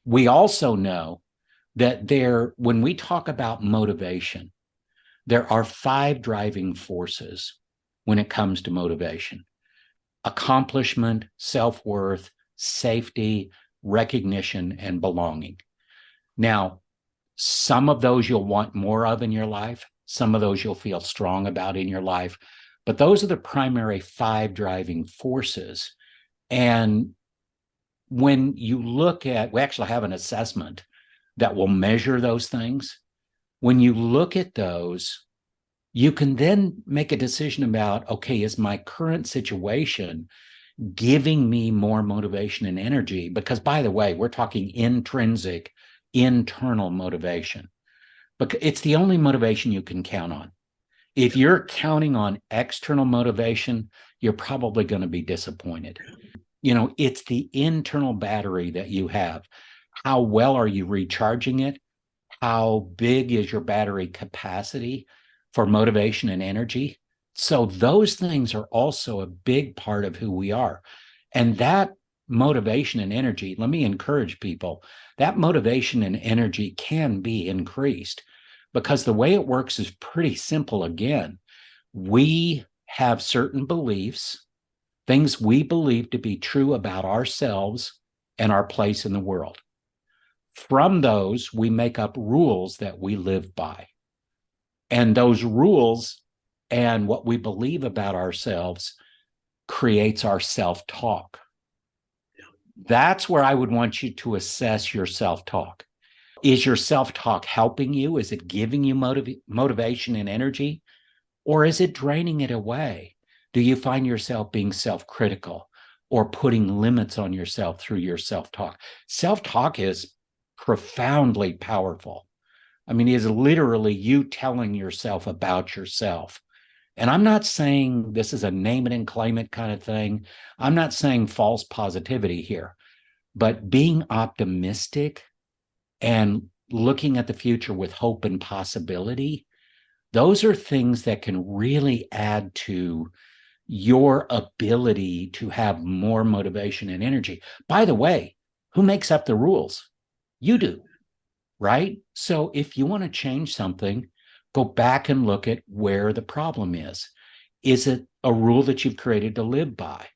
We also know that when we talk about motivation, there are five driving forces when it comes to motivation: accomplishment, self-worth, safety, recognition, and belonging. Now, some of those you'll want more of in your life. Some of those you'll feel strong about in your life. But those are the primary five driving forces. And when you look at, we actually have an assessment that will measure those things. When you look at those, you can then make a decision about, okay, is my current situation giving me more motivation and energy? Because, by the way, we're talking intrinsic, internal motivation. But it's the only motivation you can count on. If you're counting on external motivation, you're probably going to be disappointed. It's the internal battery that you have. How well are you recharging it? How big is your battery capacity for motivation and energy? So those things are also a big part of who we are. And that motivation and energy, let me encourage people, that motivation and energy can be increased, because the way it works is pretty simple. Again, we have certain beliefs, things we believe to be true about ourselves and our place in the world. From those, we make up rules that we live by. And those rules and what we believe about ourselves creates our self-talk. That's where I would want you to assess your self-talk. Is your self-talk helping you? Is it giving you motivation and energy? Or is it draining it away? Do you find yourself being self-critical or putting limits on yourself through your self-talk? Self-talk is profoundly powerful. I mean, it is literally you telling yourself about yourself. And I'm not saying this is a name it and claim it kind of thing. I'm not saying false positivity here, but being optimistic and looking at the future with hope and possibility, those are things that can really add to your ability to have more motivation and energy. By the way, who makes up the rules? You do, right? So if you want to change something, go back and look at where the problem is. Is it a rule that you've created to live by?